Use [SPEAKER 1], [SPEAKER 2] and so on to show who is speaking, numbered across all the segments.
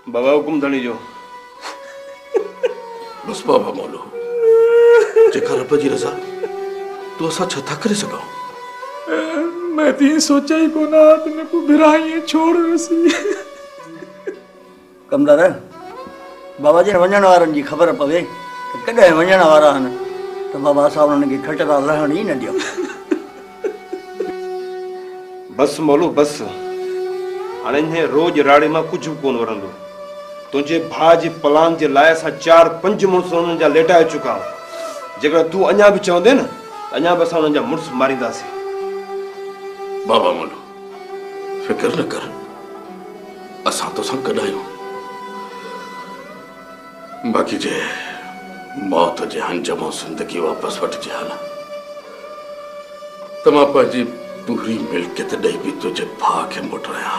[SPEAKER 1] बाबा हुकुम धणी जो
[SPEAKER 2] बस बाबा मौलो जेका रब जी रज़ा तो असा छा करे सका।
[SPEAKER 3] मैं ती सोचा ही को ना तुमने को बिराई छोड़ रसी।
[SPEAKER 4] कमदार बाबा जी वञण वारनि जी ख़बर पवे त कॾहिं वञण वारा आहिनि त बाबा साहब उन्हनि खे खटरा रहण ई न ॾियो।
[SPEAKER 1] बस मौलू बस हाणे हिन रोज राड़े मां कुछ भी कोन वरंदो। तुझे भाउ जे प्लान जे लाइ असां 4-5 मुड़स उन्हनि जा लेटाए चुका आहियूं। जेकर तूं अञा बि चवंदे न त अञा बि असां उन्हनि जा मुड़स मारींदासीं।
[SPEAKER 2] बाबा मौलो फिक्र न कर असां तो सां गॾु आहियूं। बाक़ी जे मौत जे अंजाम जिंदगी वापस वठिजे हा न त मां पंहिंजी पूरी मिल्कियत ॾेई बि तुंहिंजे भाउ खे मोटाया।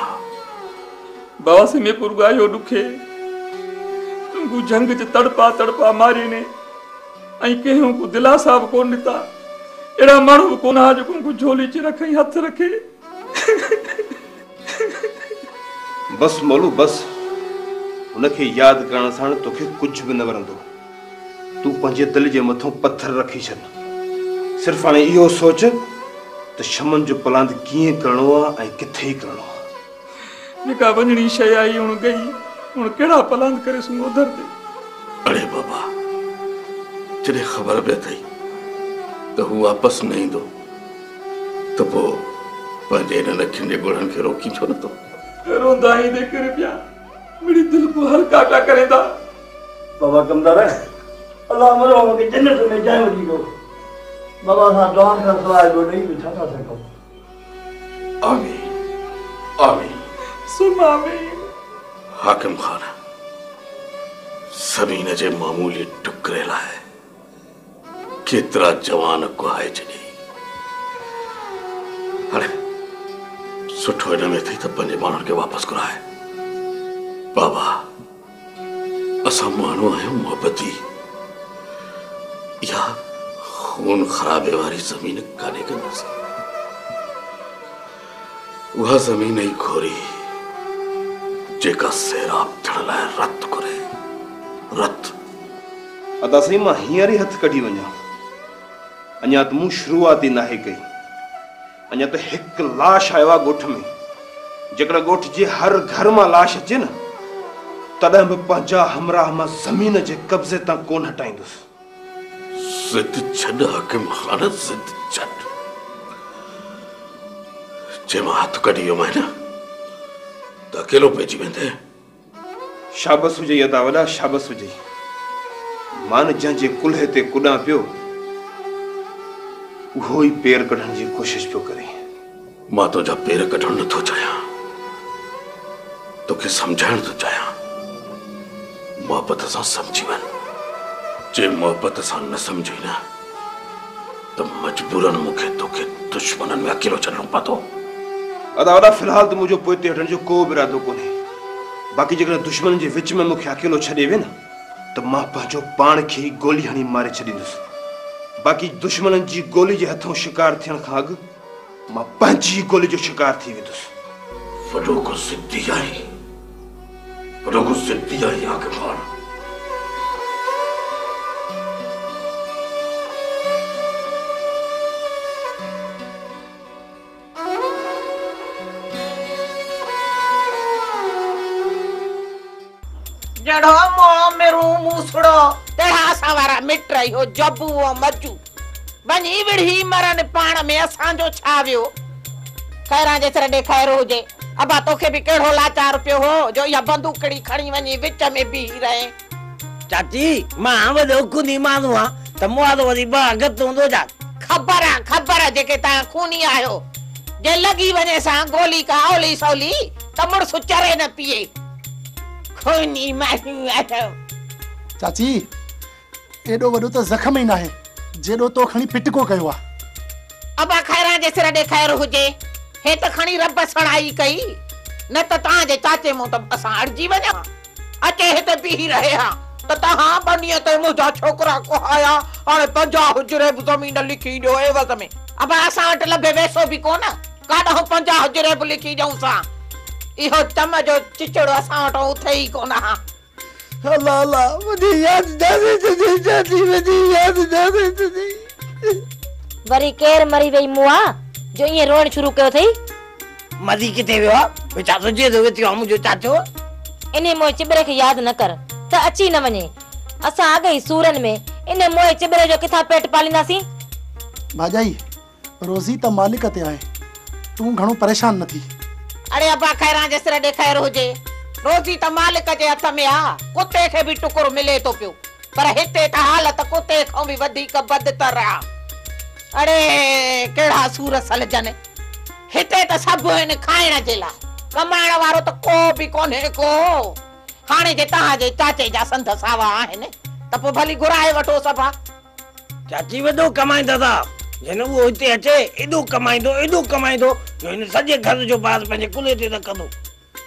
[SPEAKER 3] बाबा से में पुरगायो दुखे तुमको जंग च तड़पा तड़पा मारी ने आई केहू को दिलासा भी कोन दिता। एड़ा माण्हू भी कोन आ जो को झोली च रखे हथ रखे।
[SPEAKER 1] बस मौलू बस उनखे याद करण सां तोखे कुछ भी न वरंदो। तू पंहिंजे दिल जे मथों पत्थर रखी छॾ। सिर्फ हाणे इहो सोच त शमन जो प्लान कीअं करणो आहे ऐं किथे करणो आहे।
[SPEAKER 3] जेका वञणी शइ आई हुन गई हुन कहिड़ा प्लान करे सुन उधर ते।
[SPEAKER 2] अरे बाबा जॾहिं ख़बर पए थई त हू वापसि न ईंदो त पोइ पंहिंजे हिननि अखियुनि जे ॻोढ़नि खे रोकी छो नथो।
[SPEAKER 3] रोंदा ही देख कर पिया मेरी दिल को हल्का क्या करेगा।
[SPEAKER 4] बाबा कमदार अल्लाह मरो मूंखे जन्नत में जाइ वठी वियो। बाबा सां दुआनि खां सवाइ ॿियो ॾेई बि छा था सघूं।
[SPEAKER 2] आमीन आमीन
[SPEAKER 3] सुम आमीन।
[SPEAKER 2] हाकिम खान ज़मीन जे मामूली टुकरे लाइ केतिरा जवान कुहाए छॾी। हाणे सुठो हिन में थी त पंहिंजे माण्हुनि खे वापसि घुराए। बाबा असां माण्हू आहियूं मोहबती या खून खराबे वारी ज़मीन कान्हे कंदासीं। उहा ज़मीन ई घोरी जेका सैराब थियण लाइ रत घुरे रत।
[SPEAKER 1] अदा साईं मां हींअर ई हथ कढी वञा। अञा त मूं शुरूआत ई नाहे कई। अञा त हिकु लाश आयो आहे ॻोठ में। जेकर ॻोठ जे हर घर मां लाश अचे न तॾहिं बि पंहिंजा हमराह मां ज़मीन जे कब्ज़े तां कोन हटाईंदुसि।
[SPEAKER 2] ज़िद छॾ हाकिम खान ज़िद छॾ। जे मां हथ कढी वियो न त अकेलो पइजी वेंदे।
[SPEAKER 1] शाबस हुजे अदा वॾा शाबस हुजे। मान जंहिंजे कुल्हे ते कुॾां पियो उहो ई पेर कढण जी कोशिश पियो करे।
[SPEAKER 2] मां तुंहिंजा पेर कढण नथो चाहियां तोखे सम्झाइण थो चाहियां। मोहब्बत सां सम्झी वञ। जे मोहब्बत सां न सम्झी न त मजबूरन मूंखे तोखे दुश्मननि में अकेलो छॾणो पवंदो।
[SPEAKER 1] अदा वॾा फिलहाल त मुंहिंजो पोइते हटण जो को बि इरादो कोन्हे। बाक़ी जेकर दुश्मन जे विच में मूंखे अकेलो छॾे वे न त मां पंहिंजो पाण खे ई गोली हणी मारे छॾींदुसि। बाक़ी दुश्मननि जी गोली जे हथों शिकार थियण खां अॻु मां पंहिंजी गोली जो शिकार थी वेंदुसि।
[SPEAKER 2] वॾो को ज़िद्दी आहे वॾो को ज़िद्दी आहे हाकिम खान।
[SPEAKER 5] जड़ो मो मेरू मूसड़ो तेरा सवारा मिट रही हो जबू ओ मजू बनी विढ़ी मरन पाण में असां जो छा वियो। खैरा जे सर दे खैर हो जे अबा तोखे भी केड़ो लाचार पियो हो जो या बंदूकड़ी खणी वनी विच में बीही रहे।
[SPEAKER 6] चाची मां वडो कुनी मानू आ त मोद वरी बा गत हुंदो जा।
[SPEAKER 5] खबर जेके ता खूनी आयो जे लगी वने सा गोली का औली सौली तमड़ सुचरे न पिए खूनी मारू आयो।
[SPEAKER 7] चाची एडो वडो तो जख्म ही ना है जेडो तो खणी पिटको कयो आ।
[SPEAKER 5] अबा खैरा जे सिर दे खैर हुजे हे त खणी रब सणाई कई न त ता जे चाचे मो त असा अड़जी वना अचे हे त बीही रहे हा त तहां बनिए ते मुजा छोकरा को आया हाने 50 हुजरे जमीन लिखी दो एवज में। अबा असा वट लबे वैसो भी कोन काडो 50 हुजरे लिखी जाऊं सा इहो चम जो चिचड़ो असां वटि उथे ई कोन हा।
[SPEAKER 6] अल्लाह अल्लाह मुझे याद जाने तुझे जाती मुझे याद जाने तुझे।
[SPEAKER 8] वरी केर मरी वई मुआ जो ये रोण शुरू कयो थई?
[SPEAKER 6] मरी किथे वियो बेटा तुझे तो वियो मुझो चाचो।
[SPEAKER 8] इने मोए चिबरे के याद न कर त अची न वने। असां आ गई सूरन में इने मोए चिबरे जो किथा पेट पालींदासी।
[SPEAKER 7] भाजाई रोज़ी त मालिक ते आहे, तू घणो परेशान न थी।
[SPEAKER 5] अरे अबा खैरा जे सिर ॾे खैर हुजे, रोज़ी त मालिक जे हथ में आ, कुत्ते खे बि टुकुर मिले तो पियो, पर हिते त हालत कुत्ते खां बि वधीक बदतर आ। अरे केड़ा सूर सलजन, हिते त सभु आहिनि खाइण जे लाइ, कमाइण वारो त को बि कोन्हे को। हाणे जे तव्हां जे चाचे जा संद सावा आहिनि त पोइ भली घुराए वठो सभा।
[SPEAKER 6] चाची वॾो कमाईंदा था, जन वो हिते अचे एॾो कमाईंदो जो हिन सॼे घर जो बास पंहिंजे कुल्हे ते रखंदो।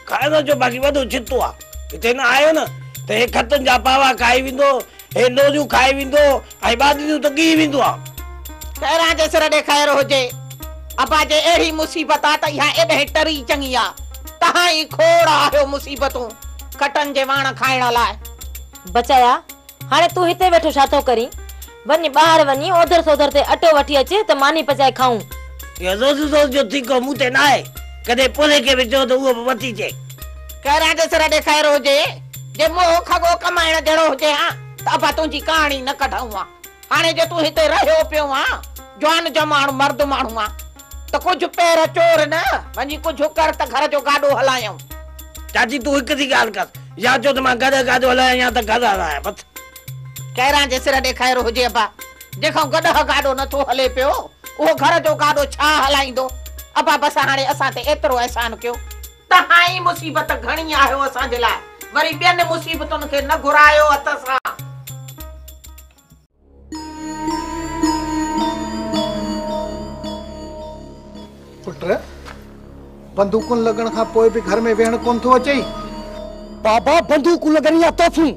[SPEAKER 6] खाइण जो बाक़ी वॾो छितो आहे। हिते न आयो न त हे खतनि जा पावा खाई वेंदो, हे नोरियूं खाई वेंदो, ऐं बादलियूं त गी वेंदो आहे।
[SPEAKER 5] खैरा जे सिर ॾे खैर हुजे, अबा जे अहिड़ी मुसीबत आ त इहा एॾे टरी चङी आ। तव्हां ई खोड़ आहियो मुसीबतूं खटनि जे वाण खाइण लाइ।
[SPEAKER 8] बचाया हाणे तू हिते वेठो छा थो करी? वञ ॿाहिरि वञी ओधर सोधर ते अटो वठी अचे त मानी पचाए खाऊं।
[SPEAKER 6] ये रोज़ जो ठीको मूं ते न आहे, कॾहिं पोले खे बि चओ त उहो बि वठी अचे।
[SPEAKER 5] खैरा जे सिर ॾे खैर हुजे, जे मोह खगो कमाइण जहिड़ो हुजे हा त अबा तुंहिंजी कहाणी न कढूं हा। हाणे जे तूं हिते रहियो पियो हा, जवान जमाणू मर्द माण्हू आ त कुझु पैर चोर न, वञी कुझु कर त घर जो गाॾो हलायूं।
[SPEAKER 6] चाची तू हिकु थी ॻाल्हि कर, या चओ त मां गॾु गाॾो हलायां या त घर हलायां बस।
[SPEAKER 5] खैरा जे सिर ॾे खैर हुजे अबा, जेको गॾु गाॾो नथो हले पियो उहो घर जो गाॾो छा हलाईंदो। अबा बस हाणे असां ते एतिरो एहसान कयो, तव्हां ई मुसीबत घणी आहियो असांजे लाइ, वरी ॿियनि मुसीबतुनि खे न घुरायो हथ सां।
[SPEAKER 9] पुट बंदूकुनि लॻण खां पोइ बि घर में वेहण कोन थो अचे।
[SPEAKER 10] बाबा बंदूकूं लॻनि या तोहफ़ूं,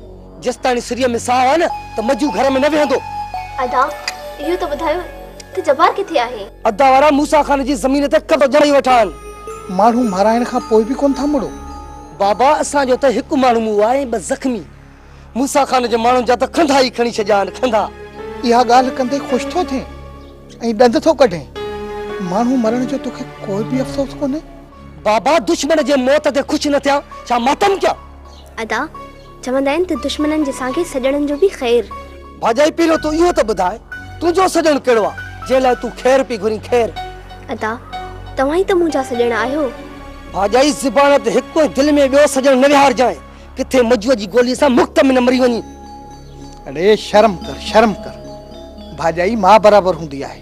[SPEAKER 10] जेसि ताईं सिरीअ में साह आहे न त मजू घर में न वेहंदो।
[SPEAKER 11] अदा इहो त ॿुधायो त जब्बार किथे आहे?
[SPEAKER 10] अदा वारा मूसा खान जी ज़मीन ते कदो जड़ी वेठा आहिनि।
[SPEAKER 9] माण्हू माराइण खां पोइ बि कोन था मुड़ो।
[SPEAKER 10] बाबा असांजो त हिकु माण्हू मूं आहे, ॿ ज़ख़्मी। मूसा खान जे माण्हुनि जा त खंधा ई खणी छॾिया आहिनि, खंधा।
[SPEAKER 9] इहा ॻाल्हि कंदे ख़ुशि थो थिए ऐं ॾंद थो कढे। माण्हू मरण जो तोखे कोई बि अफ़सोस कोन्हे?
[SPEAKER 10] बाबा दुश्मन जे मौत ते ख़ुशि न थिया, छा मातम कया?
[SPEAKER 11] अदा चवंदा आहिनि त दुश्मननि जे साॻे सॼणनि जो बि ख़ैर।
[SPEAKER 10] भाॼाई पहिरियों तूं इहो त ॿुधाए, तुंहिंजो सॼण कहिड़ो आहे जंहिं लाइ तूं ख़ैर पई घुरी? ख़ैर
[SPEAKER 11] अदा तव्हां ई त मुंहिंजा सॼण आहियो।
[SPEAKER 10] भाॼाई ज़ुबान ते हिकु दिलि में ॿियो सॼण न विहारजांइ, किथे मजूअ जी गोली सां मुख़्त में न मरी वञी।
[SPEAKER 9] अरे शर्म कर भाॼाई मां बराबरि हूंदी आहे,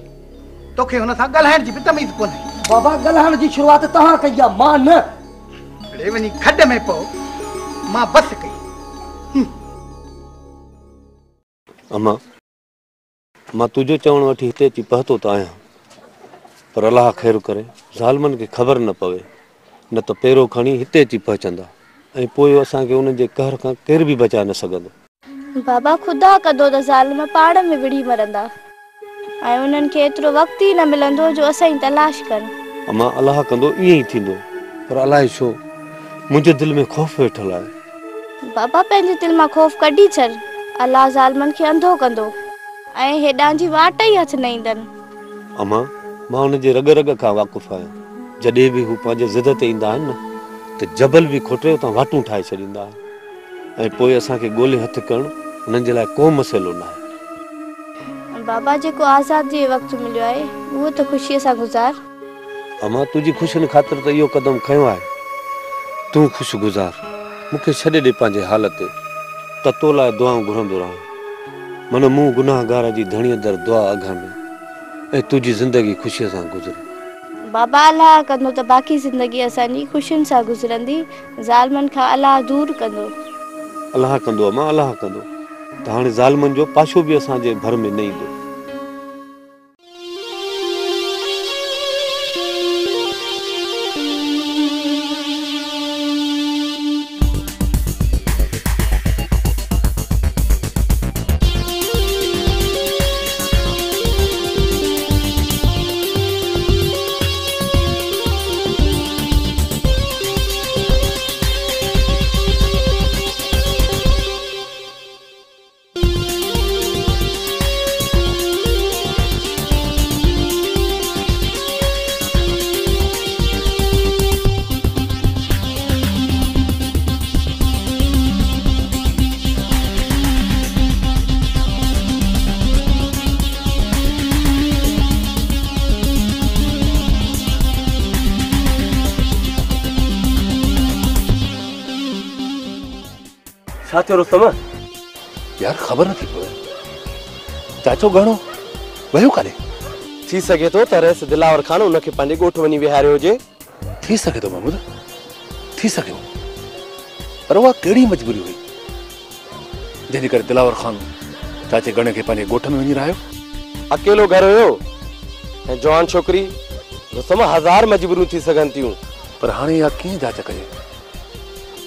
[SPEAKER 9] तोखे हुन सां ॻाल्हाइण जी बि तमीज़ कोन्हे।
[SPEAKER 10] बाबा ॻाल्हाइण जी शुरूआत तव्हां कई आहे, मां न।
[SPEAKER 9] अरे वञी खॾ में पओ, मां बस कई।
[SPEAKER 2] अम्मा मां तुंहिंजो चवण वठी हिते अची पहुतो त आहियां, पर अलाह ख़ैर करे ज़ालमनि खे ख़बर न पवे, न त पहिरों खणी हिते अची पहुचंदा ऐं पोइ असांखे उन्हनि जे कहर खां केर बि बचाए न सघंदो।
[SPEAKER 11] बाबा खुदा कदो त ज़ालिम पाण में विढ़ी मरंदा ऐं उन्हनि खे एतिरो वक़्तु ई न मिलंदो जो असांजी तलाश कनि।
[SPEAKER 2] अम्मा अलाह कंदो ईअं ई थींदो, पर अलाए छो मुंहिंजे दिलि में ख़ौफ़ वेठल आहे।
[SPEAKER 11] बाबा पंहिंजे दिलि मां ख़ौफ़ कढी छॾ, अलाह ज़ालिमनि खे अंधो कंदो ऐं हेॾां जी वाट ई हथ न ईंदनि।
[SPEAKER 2] अम्मा मां हुन जे रग रग खां वाक़ुफ़ु आहियां, जॾहिं बि हू पंहिंजे ज़िद ते ईंदा आहिनि न त जबल बि खोटे उतां वाटूं ठाहे छॾींदा आहिनि, ऐं पोइ असांखे ॻोल्हे हथु करणु हुननि जे लाइ को मसइलो न आहे।
[SPEAKER 11] बाबा जेको आज़ादी जो वक़्तु मिलियो आहे उहो त ख़ुशीअ सां गुज़ार।
[SPEAKER 2] अम्मा तुंहिंजी ख़ुशियुनि ख़ातिर त इहो क़दम खयो आहे, तूं ख़ुशि गुज़ार, मूंखे छॾे ॾे पंहिंजे हाल ते, त तो लाइ दुआऊं घुरंदो रहां। मन मूं गुनाहगार जी धणीअ दर दुआ अघाणे ऐं तुंहिंजी ज़िंदगी ख़ुशीअ सां गुज़रे।
[SPEAKER 11] बाबा अलाह कंदो त बाक़ी ज़िंदगी असांजी ख़ुशियुनि सां गुज़रंदी, ज़ालिमनि खां अलाह दूर कंदो।
[SPEAKER 2] अलाह कंदो अम्मा अलाह कंदो, त हाणे ज़ालिमनि जो पाछो बि असांजे भर में न ईंदो।
[SPEAKER 12] छा थियो रुस्तम?
[SPEAKER 2] यार ख़बर नथी पवे चाचो घणो वयो काॾे?
[SPEAKER 12] थी सके तो त रहिस दिलावर खान उनखे पंहिंजे ॻोठ वञी विहारियो हुजे।
[SPEAKER 2] थी सके तो महमूद, थी सके, पर उहा कहिड़ी मजबूरी हुई जंहिंजे करे दिलावर खान चाचे गणे खे पंहिंजे ॻोठ में वञी रहियो?
[SPEAKER 12] अकेलो घर हुयो ऐं जवान छोकिरी। रुस्तम हज़ार मजबूरियूं थी सघनि थियूं,
[SPEAKER 2] पर हाणे इहा कीअं जांच कजे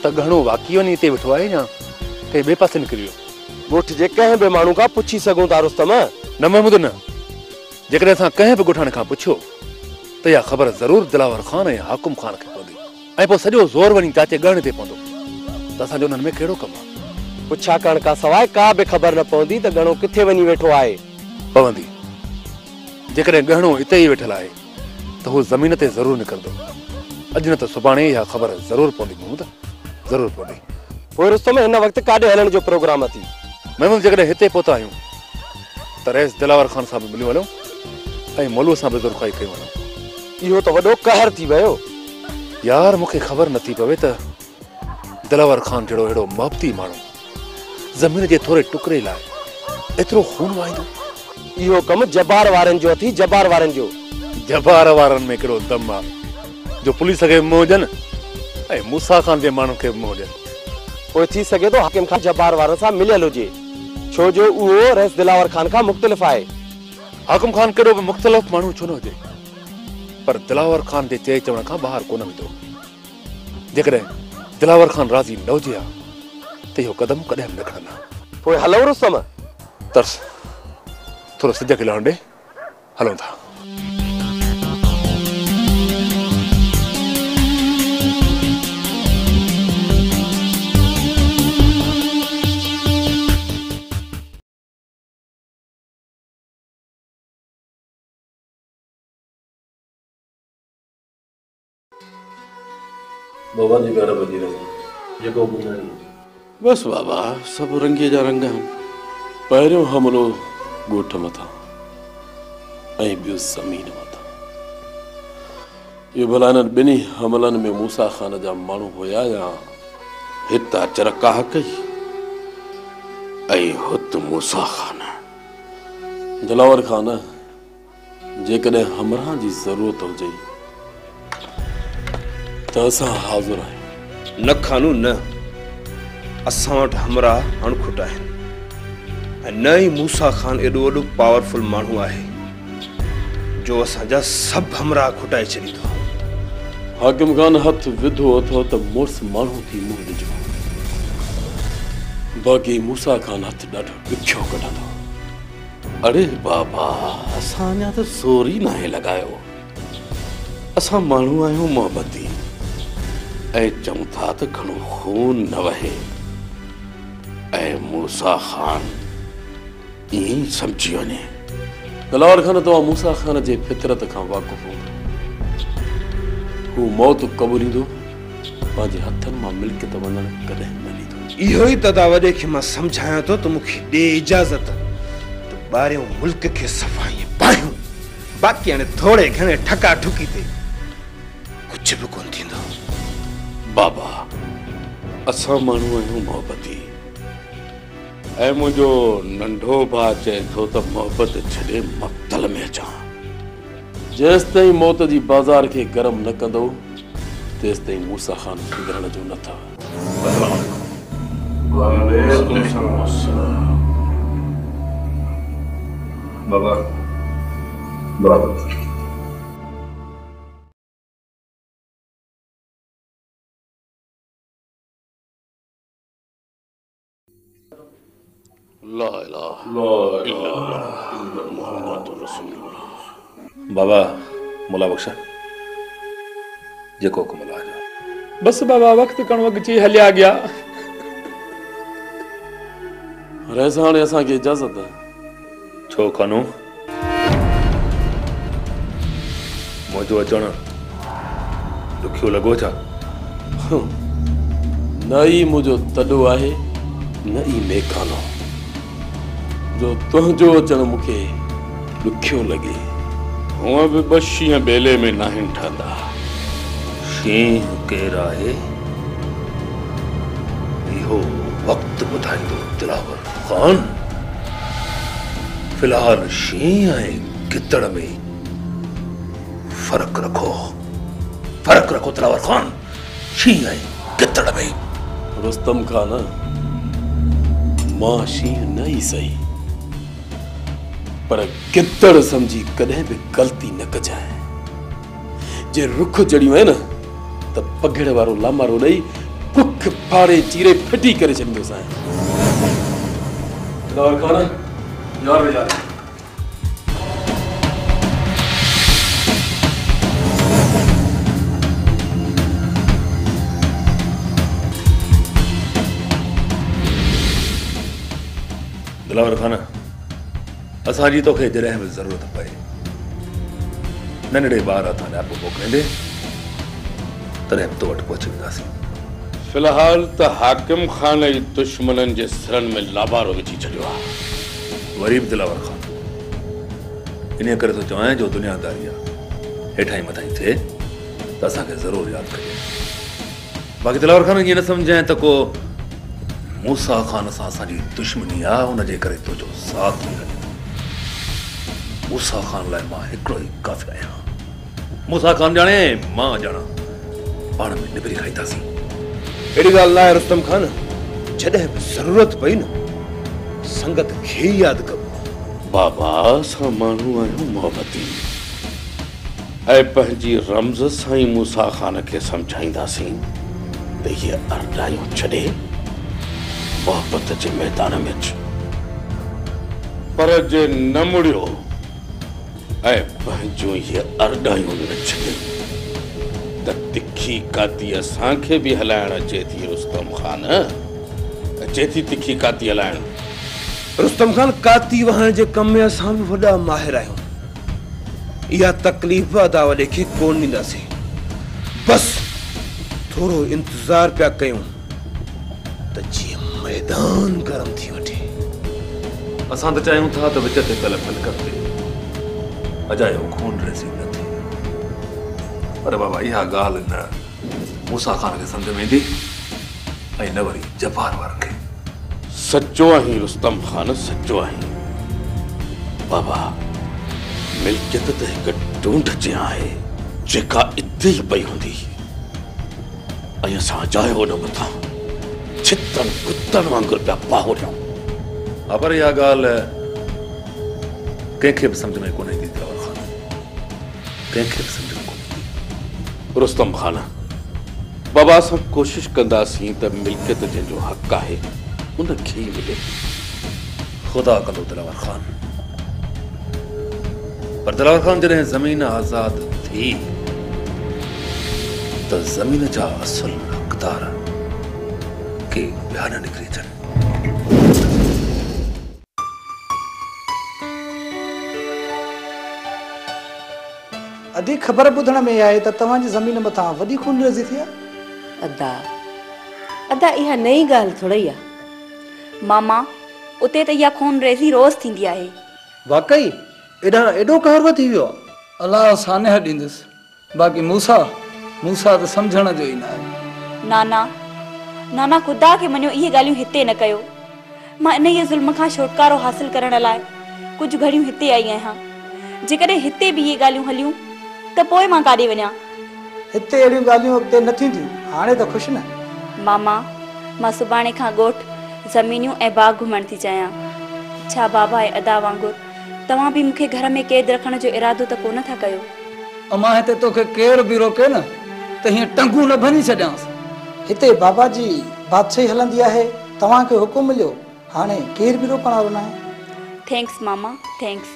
[SPEAKER 2] त घणो वाक़ई वञी हिते वेठो आहे या कंहिं ॿिए पासे निकिरी वियो?
[SPEAKER 12] ॻोठ जे कंहिं बि माण्हू खां पुछी सघूं था रुस्तम।
[SPEAKER 2] न महमूद न, जेकॾहिं असां कंहिं बि ॻोठाणे खां पुछियो त इहा ख़बर ज़रूर दिलावर खान ऐं हाकुम खान खे पवंदी ऐं पोइ सॼो ज़ोर वञी चाचे गहणे ते पवंदो त असांजो उन्हनि में कहिड़ो कमु आहे?
[SPEAKER 12] पुछा करण खां सवाइ का बि ख़बर न पवंदी त घणो किथे वञी वेठो आहे।
[SPEAKER 2] पवंदी। जेकॾहिं गहणो हिते ई वेठल आहे त हू ज़मीन ते ज़रूरु निकिरंदो। अॼु न त सुभाणे इहा ख़बर ज़रूरु पवंदी महमूद, ज़रूरु पवंदी।
[SPEAKER 12] पोइ रुस्तम हिन वक़्तु काॾे हलण जो प्रोग्राम अथई?
[SPEAKER 2] महमूद जेकॾहिं हिते पहुता आहियूं त रईस दिलावर खान सां बि मिली वञूं ऐं मोलूअ सां बि ज़रूरु खाई कयूं वञूं।
[SPEAKER 12] इहो त वॾो कहर थी वियो।
[SPEAKER 2] यार मूंखे ख़बर नथी पवे त दिलावर खान जहिड़ो अहिड़ो मोहब्बती माण्हू ज़मीन जे थोरे टुकड़े लाइ एतिरो खून वाहींदो।
[SPEAKER 12] इहो कमु जबार वारनि जो अथई, जबार वारनि जो।
[SPEAKER 2] जबार वारनि में कहिड़ो दम आहे जो पुलिस खे मोह ॾियनि ऐं मूसा खान जे माण्हू खे मोह ॾियनि?
[SPEAKER 12] पोइ थी सघे थो हाकिम खान जबार वारनि सां मिलियल हुजे, छो जो उहो रईस दिलावर खान खां मुख़्तलिफ़ आहे।
[SPEAKER 2] हाकिम खान कहिड़ो बि मुख़्तलिफ़ माण्हू छो न हुजे, पर दिलावर खान जे चए चवण खां ॿाहिरि कोन वेंदो। जेकॾहिं दिलावर खान राज़ी न हुजे हा त इहो क़दम कॾहिं बि न खणंदा।
[SPEAKER 12] पोइ हलूं रुस्तम?
[SPEAKER 2] तर्स थोरो सिज खे लहण ॾे, हलूं था।
[SPEAKER 13] बाबा जी घर बजी रही जेको ॿुधाई।
[SPEAKER 2] बस बाबा सब रंगे जा रंग आहिनि। पहिरियों हमलो ॻोठ मथां ऐं ॿियो ज़मीन मथां। इहो भला हिननि ॿिन्ही हमलनि में मूसा खान जा माण्हू हुया या हितां चरकाह कई ऐं हुत मूसा खान? दिलावर खान जेकॾहिं हमराह जी ज़रूरत हुजे त असां हाज़िर आहियूं।
[SPEAKER 1] न खानू न, असां वटि हमराह अणखुट आहिनि ऐं न ई मूसा खान एॾो वॾो पावरफुल माण्हू आहे जो असांजा सभु हमराह खुटाए छॾींदो।
[SPEAKER 13] हाकिम खान हथ विधो अथव त मुड़ुस माण्हू थी मुंहुं ॾिजो, बाक़ी मूसा खान हथ ॾाढो ॾुखियो कढंदो। अरे बाबा असां अञा त ज़ोर ई नाहे लॻायो। असां माण्हू आहियूं मोहबती ऐं चऊं था त घणो खून न वहे ऐं मूसा खान ईअं ई सम्झी वञे। दिलावर खान तव्हां मूसा खान जे फितरत खां वाक़ुफ़ हूंदो। हू मौत क़बूलींदो, पंहिंजे हथनि मां मिल्कियत वञण कॾहिं न ॾींदो।
[SPEAKER 1] इहो ई त वॾे खे मां सम्झायां थो त मूंखे ॾे इजाज़त त ॿाहिरियों मुल्क खे सफ़ाई पायूं, बाक़ी हाणे थोरे घणे ठका ठुकी ते कुझु बि कोन थींदो।
[SPEAKER 13] बाबा असां माण्हू आहियूं मोहबती ऐं मुंहिंजो नंढो भाउ चए थो त मोहबत छॾे मक़तल में अचां। जेसि ताईं मौत जी बाज़ार खे गरम न कंदो तेसि ताईं मूसा खान सुधरण जो न था।
[SPEAKER 2] बाबा बराबर।
[SPEAKER 13] ला इलाहा इल्लल्लाह मुहम्मदुर रसूलुल्लाह। बाबा मुला बख्शा जेको हुकुम अल्लाह जो।
[SPEAKER 3] बस बाबा वक्त कण वॻची हलिया गया।
[SPEAKER 13] रहिस हाणे असांखे इजाज़त।
[SPEAKER 2] छो कानू मुंहिंजो अचणु ॾुखियो लॻो छा?
[SPEAKER 13] न ई मुंहिंजो तॾो आहे न ई मेखानो जो तुंहिंजो अचणु मूंखे ॾुखियो लॻे। हूअं बि 2 शींहं बेले में नाहिनि ठहंदा।
[SPEAKER 2] शींहं केरु आहे? इहो वक़्तु वक्त ॿुधाईंदो दिलावर खान। फिलहाल शीं ऐं गिदड़ में फर्क रखो दिलावर खान, शीं ऐं गिदड़ में।
[SPEAKER 13] रुस्तम खान, मां शीं न ई सही, पर गिदड़ समझी कॾहिं बि ग़लती न कजाए। जे रुख जड़ियूं आहिनि त पघड़ वारो लामारो ॾेई कुख फाड़े चीरे फिटी करे छॾींदोसि। दिलावर खान, यार
[SPEAKER 2] दिलावर खान, असांजी तोखे जॾहिं बि ज़रूरत पए नंढड़े ॿार तां ॾापो मोकिलींदे तॾहिं तो वटि पहुची वेंदासीं।
[SPEAKER 13] फिलहाल त हाकिम खान जी दुश्मननि जे सिरनि में लाबारो विझी छॾियो आहे।
[SPEAKER 2] वरी बि दिलावर खान, इन करे तो चवां जो दुनियादारी आहे हेठां ई मथां ई थिए त असांखे ज़रूरु यादि कजे। बाक़ी दिलावर खान ईअं न सम्झाए त को मूसा खान सां असांजी दुश्मनी आहे हुनजे करे तुंहिंजो साथ थी हले। मूसा खान लाइ मां हिकिड़ो ई काफ़ी आहियां। मूसा खान ॼाणे, मां ॼाणा, पाण में निबिरी खाईंदासीं।
[SPEAKER 1] अहिड़ी ॻाल्हि न आहे रुस्तम खान, जॾहिं बि ज़रूरत पई न संगत खे ई यादि कबो।
[SPEAKER 13] बाबा, असां माण्हू आहियूं मोहबती, ऐं पंहिंजी रमज़ सां ई मूसा खान खे सम्झाईंदासीं त इहे अरडायूं छॾे मोहबत जे मैदान में अच। पर जे न मुड़ियो ऐं पंहिंजूं इहे अरडायूं न छॾे त तिखी काती असांखे बि हलाइण अचे थी। रुस्तम खान, अचे थी तिखी काती हलाइण?
[SPEAKER 1] रुस्तम खान, काती वहण जे कम में असां बि वॾा माहिर आहियूं। इहा तकलीफ़ अदा वॾे खे कोन ॾींदासीं। बसि थोरो इंतज़ार पिया कयूं त जीअं मैदान गरम थी वठे।
[SPEAKER 2] असां त चाहियूं था त विच ते कल फलकत ते अजायो खून रसी न थिए। पर बाबा, इहा ॻाल्हि न मूसा खान खे सम्झ में ईंदी ऐं न वरी जब्बार वारनि खे।
[SPEAKER 13] सचो आहीं रुस्तम खान, सचो आहीं। बाबा, मिल्कियत त हिकु ढूंढ जे आहे जेका इते ई पई हूंदी ऐं असां अजायो न मथां छितनि कुतनि वांगुरु पिया पाहुरियूं।
[SPEAKER 2] हा, पर इहा ॻाल्हि कंहिंखे बि सम्झ में कोन ईंदी दिलावर खान, कंहिंखे बि सम्झ में कोन ईंदी।
[SPEAKER 13] रुस्तम खान, बाबा, असां कोशिशि कंदासीं त मिल्कियत जंहिंजो हक़ आहे उनखे ई मिले।
[SPEAKER 2] ख़ुदा कंदो दिलावर खान। पर दिलावर खान, जॾहिं ज़मीन आज़ाद थी त ज़मीन जा असुल हक़दार के ॿिया न निकिरी अचनि।
[SPEAKER 9] अधी ख़बर ॿुधण में आहे त तव्हांजी ज़मीन मथां वॾी खून रेज़ी थी आहे।
[SPEAKER 14] अदा इहा नई ॻाल्हि थोड़ी आहे।
[SPEAKER 11] मामा, उते त इहा खून रेज़ी रोज़ थींदी आहे।
[SPEAKER 9] वाकई एॾो कहर थी वियो?
[SPEAKER 3] अलाह सानिह ॾींदुसि। बाक़ी मूसा त सम्झण जो ई न आहे।
[SPEAKER 11] नाना ख़ुदा खे मञो, इहे ॻाल्हियूं हिते न कयो। मां इन ई ज़ुल्म खां छुटकारो हासिल करण लाइ कुझु घड़ियूं हिते आई आहियां। जेकॾहिं हिते बि इहे ॻाल्हियूं हलियूं त पोइ मां काॾे वञा?
[SPEAKER 9] हिते अहिड़ियूं ॻाल्हियूं अॻिते न थींदियूं। हाणे त ख़ुशि न?
[SPEAKER 11] मामा, मां सुभाणे खां ॻोठ, ज़मीनियूं ऐं बाग घुमण थी चाहियां। छा बाबा ऐं अदा वांगुरु तव्हां बि मूंखे घर में क़ैद रखण जो इरादो त कोन था कयो?
[SPEAKER 3] अमां, हिते तोखे केर बि रोके न त हीअं टंगू न भञी छॾियांसि।
[SPEAKER 9] हिते बाबा जी बादशाही हलंदी आहे। तव्हांखे हुकुम मिलियो, हाणे केर बि रोकण वारो न आहे।
[SPEAKER 11] थैंक्स मामा, थैंक्स।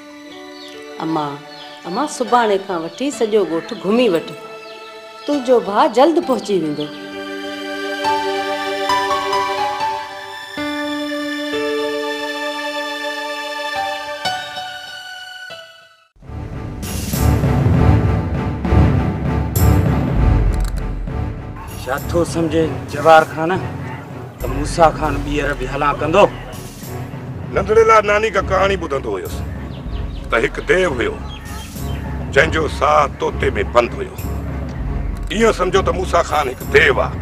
[SPEAKER 14] अमां, सुभाणे खां वठी सॼो ॻोठ घुमी वठ। तुंहिंजो भाउ जल्द पहुची वेंदो।
[SPEAKER 6] छा थो सम्झे जवार खान त मूसा खान ॿीहर बि हलां कंदो?
[SPEAKER 15] नंढड़े लाइ नानी का कहाणी ॿुधंदो हुयुसि त हिकु देव हुयो जंहिंजो साह तोते में बंदि हुयो। इहो सम्झो त मूसा खान हिकु देव आहे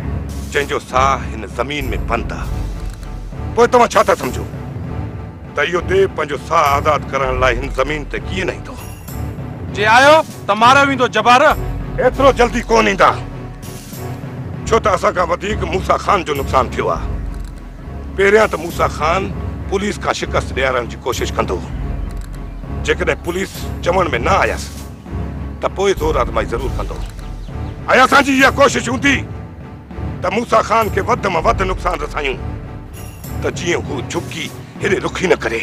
[SPEAKER 15] जंहिंजो साह हिन ज़मीन में बंदि आहे। पोइ तव्हां छा था सम्झो त इहो देव पंहिंजो साह आज़ाद करण लाइ हिन ज़मीन ते कीअं न ईंदो?
[SPEAKER 16] जे आयो त मारियो वेंदो जबार।
[SPEAKER 15] एतिरो जल्दी कोन ईंदा, छो त असां खां वधीक मूसा खान जो नुक़सान थियो आहे। पहिरियां त मूसा खान पुलिस खां शिकस्त ॾियारण जी कोशिश कंदो, जेकॾहिं पुलिस चवण में न आयसि त पोइ ज़ोर आज़माई ज़रूर कंदो। ऐं असांजी इहा कोशिश हूंदी त मूसा खान खे वधि मां वधि नुक़सान रसायूं त जीअं हू झुकी हेॾे रुखी न करे।